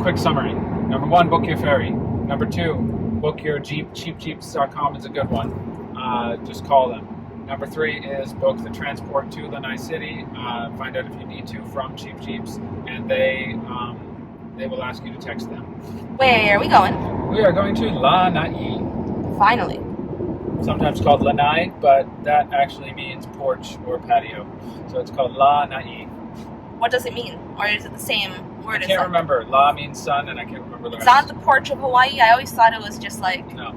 quick summary. Number 1, book your ferry. Number 2, book your Jeep. Cheapjeeps.com is a good one. Just call them. Number 3 is book the transport to Lanai City. Find out if you need to from Cheap Jeeps, and they will ask you to text them. Where are we going? We are going to Lanai. Finally. Sometimes called Lanai, but that actually means porch or patio. So it's called Lanai. What does it mean? Or is it the same word? I can't remember. La means sun, and I can't remember the rest. It's not the porch of Hawaii? I always thought it was just like... No.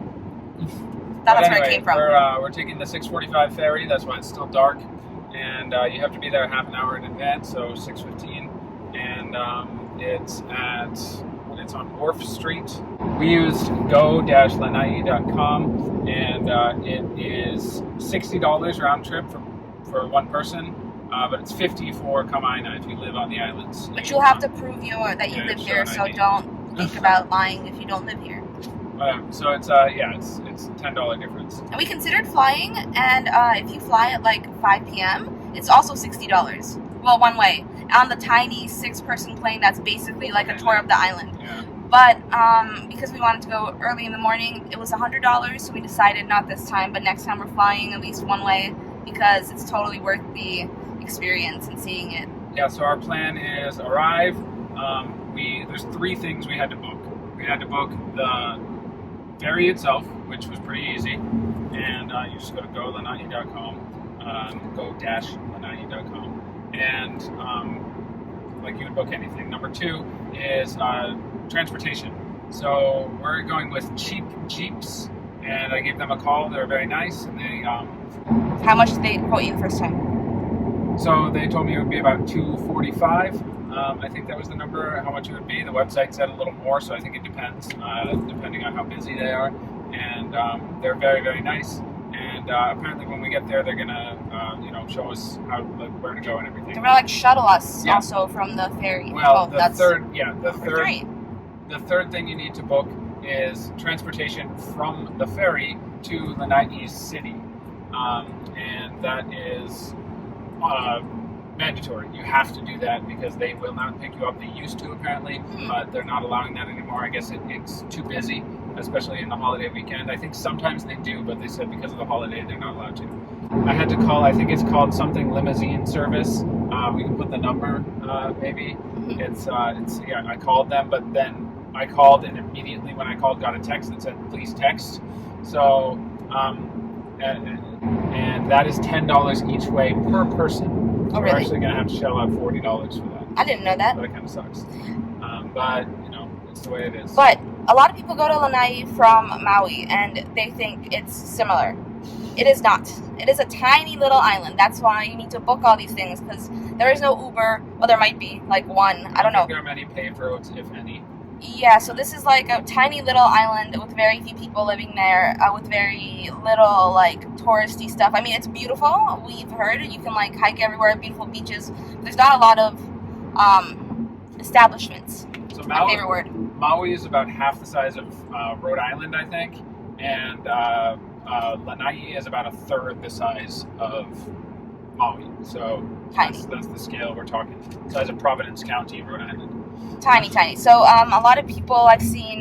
That's anyway, where it came from. We're taking the 6:45 ferry. That's why it's still dark. And you have to be there half an hour in advance, so 6:15. And it's on Wharf Street. We used go-lanai.com, and it is $60 round trip for one person. But it's $50 for Kamaina if you live on the islands. But you'll have to prove that you live here, so don't think about lying if you don't live here. So it's it's $10 difference. And we considered flying, and if you fly at like 5 p.m., it's also $60. Well, one way. On the tiny 6-person plane that's basically like a tour of the island. Yeah. But because we wanted to go early in the morning, it was $100, so we decided not this time, but next time we're flying at least one way because it's totally worth the experience and seeing it. Yeah, so our plan is arrive. There's 3 things we had to book. We had to book the ferry itself, which was pretty easy, and you just go to go-lanai.com, go-lanai.com, and like you would book anything. Number 2 is transportation. So we're going with Cheap Jeeps, and I gave them a call. They were very nice, and they How much did they quote you the first time? So they told me it would be about $245. I think that was the number, how much it would be. The website said a little more, so I think it depends, depending on how busy they are. And they're very, very nice. And apparently when we get there, they're going to, show us where to go and everything. They're going to shuttle us also from the ferry. Well, the third thing you need to book is transportation from the ferry to Lanai City. And that is... mandatory. You have to do that because they will not pick you up. They used to apparently, but they're not allowing that anymore. I guess it's too busy, especially in the holiday weekend. I think sometimes they do, but they said because of the holiday they're not allowed to. I had to call, I think it's called something limousine service. We can put the number maybe. It's I called them, but then I called and immediately when I called got a text that said please text. So and that is $10 each way per person. So really? We're actually going to have to shell out $40 for that. I didn't know that. So that kind of sucks. But, it's the way it is. But a lot of people go to Lanai from Maui, and they think it's similar. It is not. It is a tiny little island. That's why you need to book all these things, because there is no Uber. Well, there might be, like one. I don't know. There are many paved roads, if any. Yeah, so this is like a tiny little island with very few people living there, with very little like touristy stuff. I mean, it's beautiful. We've heard you can like hike everywhere, beautiful beaches. There's not a lot of establishments. So my favorite word. Maui is about half the size of Rhode Island, I think, and Lanai is about a third the size of Maui. So that's the scale we're talking. The size of Providence County, Rhode Island. Tiny. So a lot of people I've seen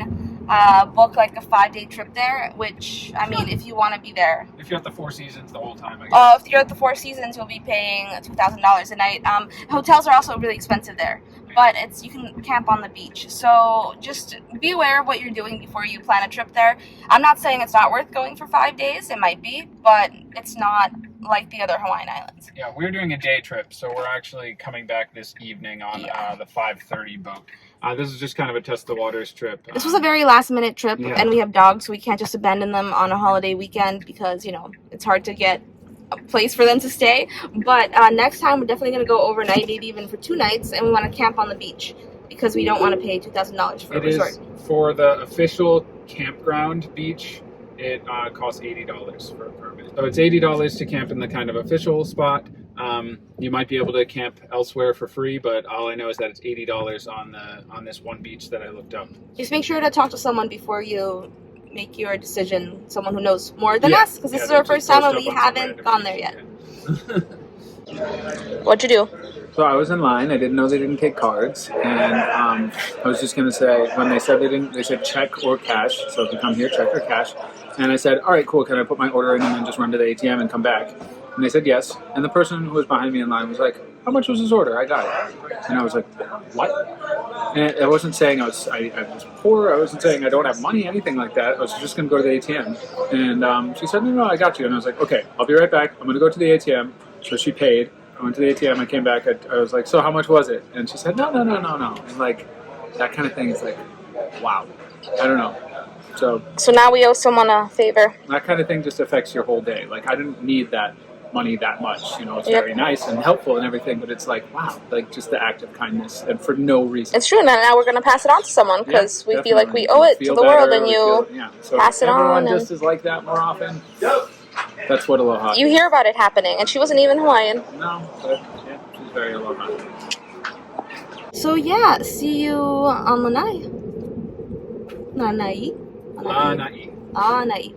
book like a 5-day trip there, which, I mean, if you want to be there. If you're at the Four Seasons the whole time, I guess. If you're at the Four Seasons, you'll be paying $2,000 a night. Hotels are also really expensive there, but you can camp on the beach. So just be aware of what you're doing before you plan a trip there. I'm not saying it's not worth going for 5 days. It might be, but it's not like the other Hawaiian islands. Yeah, we're doing a day trip, so we're actually coming back this evening on the 5:30 boat. This is just kind of a test the waters trip. This was a very last minute trip, and we have dogs, so we can't just abandon them on a holiday weekend because, it's hard to get a place for them to stay. But next time, we're definitely going to go overnight, maybe even for 2 nights, and we want to camp on the beach because we don't want to pay $2,000 for a resort. For the official campground beach, it costs $80 for a permit. So it's $80 to camp in the kind of official spot. You might be able to camp elsewhere for free, but all I know is that it's $80 on this one beach that I looked up. Just make sure to talk to someone before you make your decision, someone who knows more than us, because this is our first time and we haven't gone there yet. What'd you do? So I was in line. I didn't know they didn't take cards, and I was just gonna say when they said they didn't, they said check or cash. So if you come here, check or cash. And I said, all right, cool. Can I put my order in and then just run to the ATM and come back? And they said yes. And the person who was behind me in line was like, how much was his order? I got it. And I was like, what? And I wasn't saying I was poor. I wasn't saying I don't have money, anything like that. I was just going to go to the ATM. And she said, no, I got you. And I was like, okay, I'll be right back. I'm going to go to the ATM. So she paid. I went to the ATM. I came back. I was like, so how much was it? And she said, no. And like, that kind of thing is like, wow. I don't know. So now we owe someone a favor. That kind of thing just affects your whole day. Like, I didn't need that money that much. You know, it's very nice and helpful and everything, but it's like, wow, like just the act of kindness and for no reason. It's true. Now we're going to pass it on to someone because we feel like we owe it to the world, and you pass it on. Everyone just is like that more often. That's what aloha is. You hear about it happening, and she wasn't even Hawaiian. No, but yeah, she's very aloha. So yeah, see you on Lanai. Lanai. Lanai.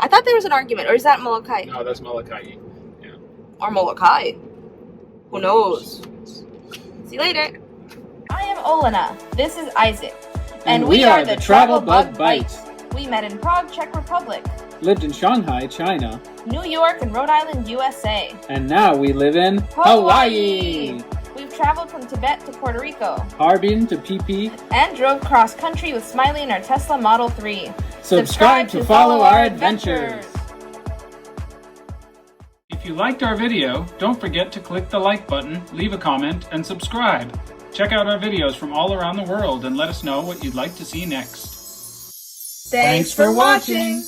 I thought there was an argument, or is that Molokai? No, that's Molokai. Yeah. Or Molokai. Who knows? See you later. I am Olena. This is Isaac. And we are the Travel Bug Bite. We met in Prague, Czech Republic. Lived in Shanghai, China. New York and Rhode Island, USA. And now we live in Hawaii. We've traveled from Tibet to Puerto Rico. Harbin to PP. And drove cross country with Smiley in our Tesla Model 3. Subscribe to follow our adventures. If you liked our video, don't forget to click the like button, leave a comment, and subscribe. Check out our videos from all around the world and let us know what you'd like to see next. Thanks for watching!